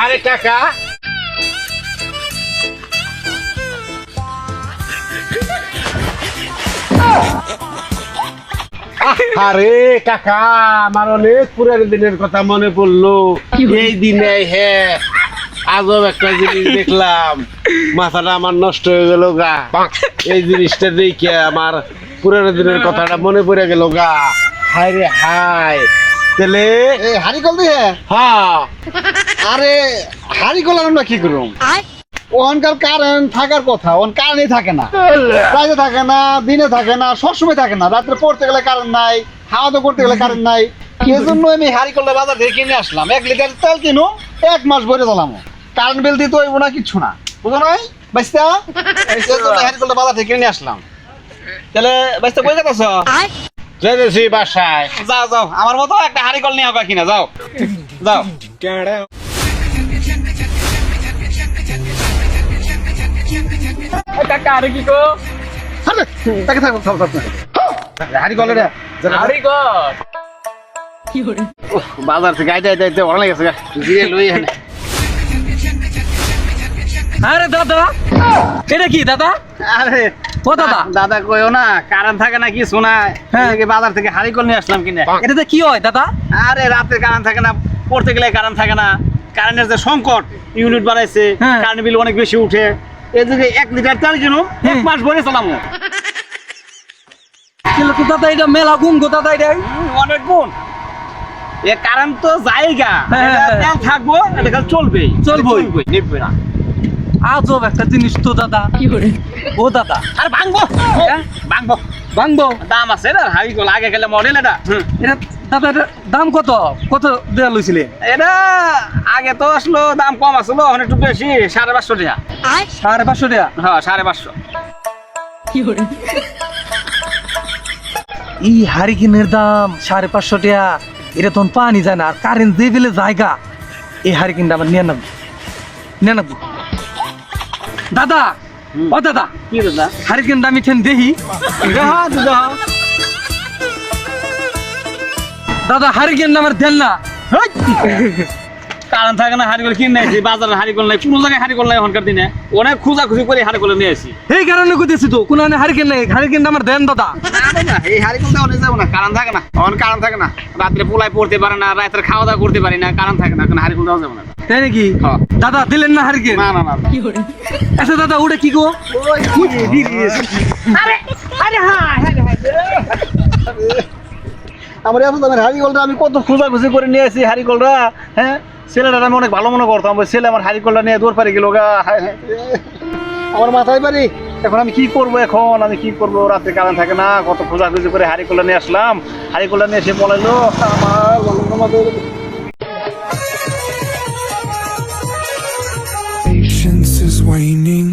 আরে কাকা আরে কাকা আমার অনেক পুরানো দিনের কথা মনে পড়লো। এই দিনে হ্যাঁ আজব একটা জিনিস দেখলাম, মাথাটা আমার নষ্ট হয়ে গেল গা। এই জিনিসটা দেখে আমার পুরানো দিনের কথাটা মনে পড়ে গেল গা। হায় রে হায়, তাহলে হারিকল দিয়ে হ্যাঁ আরে হারিকল আমরা কি করুম? ওখানকার কারেন্ট থাকার কথা, ওখান কারেন্টই থাকে না, রাতে থাকে না, দিনে থাকে না, সবসময় থাকে না। রাত্রে পড়তে গেলে কারেন্ট নাই, খাওয়া দাওয়া করতে গেলে কারেন্ট নাই। এই জন্য আমি হারিকলটা বাজার থেকে কিনে আসলাম। 1 লিটার তেল কিনো, 1 মাস ভরে চালাম। কারেন্ট বিল দিতে হইব না, কিচ্ছু না, বুঝো নাই বাইস্তা? এই জন্য হারিকলটা বাজার থেকে কিনে আসলাম। তাহলে বাইস্তা কই যাচ্ছ? যেতেছি বাসায়। যাও যাও, আমার মতো একটা হারিকল নিয়ে হবে কিনা, যাও যাও। কাকা আরে কি গো আরে তাকে থাকো, থাকো থাকো। হারিকল রে আরে গো বাজার থেকে আইতে আইতে আইতে অনেক গেছে, জিরে লই এখানে। আরে দাদা এটা কি দাদা? আরে ও দাদা দাদা কইও না, কারেন্ট থাকে না, কি শোনায়। হ্যাঁ। বাজার থেকে হারিকল নিয়ে আসলাম কিনে। এটাতে কি হয় দাদা? আরে রাতে কারেন্ট থাকে না, পড়তে গেলে কারেন্ট থাকে না, কারেন্টের যে সংকট, ইউনিট বানাইছে, হ্যাঁ। কারেন্ট বিল অনেক বেশি উঠে। এদিকে 1 লিটার তেল কিনো, 1 মাস ভরে চালামো। কিন্তু তো দাদা এটা মেলা গুণ গো দাদা এটা। অনেক গুণ। এ কারেন্ট তো জায়গা, হ্যাঁ, হ্যাঁ। তেল থাকবো, এটা খালি চলবেই চলবেই। নিববে না। আজব একটা জিনিস তো দাদা। ও দাদা আরে ভাঙবো, হ্যাঁ? ভাঙবো, ভাঙবো দাম আছে না হারিকল। আগে গেলে মডেল এটা। এটা দাদা এটার দাম কত কত দেওয়া লইছিলে? এটা আগে তো আসলো দাম কম আসলো, এখন একটু বেশি, 550 টাকা। 550 টাকা? হ্যাঁ 550। এই হারিকেনের দাম 550 টাকা। এটা তখন পানি যায় না, আর কারেন্ট দিয়ে ফেলে জায়গা। এই হারিকেনটা আমার নিয়ে নাবো, নিয়ে নাবো দাদা। ও দাদা কি দাদা? হারিকেনটা আমি ঠেন দেখি। দাদা হারিকেনটা আমার দেন না। কারণ থাকে না, হারিকল কিনে নিয়েছি। বাজারে হারিকল নাই, কোনো জায়গায় হারিকল নাই এখনকার দিনে। অনেক খোঁজাখুঁজি করে হারিকল নিয়ে আসি। এই কারণে কইতেছি তো, কোন হারিকেন নাই, হারিকেনটা আমার দেন দাদা। না এই হারিকলটা অনেক যাবো না, কারণ থাকে না, অন কারণ থাকে না। রাত্রে পোলায় পড়তে পারে না, রাত্রে খাওয়া দাওয়া করতে পারি না, কারণ থাকে না, কারণ হারিকল দেওয়া যাবে না। তাই নাকি? হ্যাঁ। দাদা দিলেন না হারিকেন? না না না। আচ্ছা দাদা ওটা কি গো? আরে আরে হ্যাঁ আমার এত দামের হারিকলটা আমি কত খোঁজাখুঁজি করে নিয়ে আসি হারিকলটা। হ্যাঁ, ছেলেটা আমি অনেক ভালো মনে করতাম। ওই ছেলে আমার হারিকলটা নিয়ে দূর পারে গেল গা। আমার মাথায় পারি এখন আমি কি করবো, এখন আমি কি করবো? রাত্রে কারেন্ট থাকে না, কত খোঁজাখুঁজি করে হারিকলটা নিয়ে আসলাম। হারিকলটা নিয়ে এসে বলাইলো আমার Patience is waning.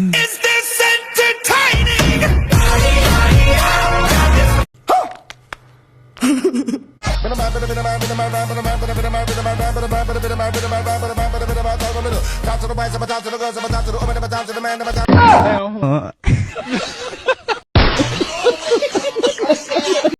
Talk to the whites, I'm talk to the girls, I'm talk to the women, I'm talk to the man, I'm talk to the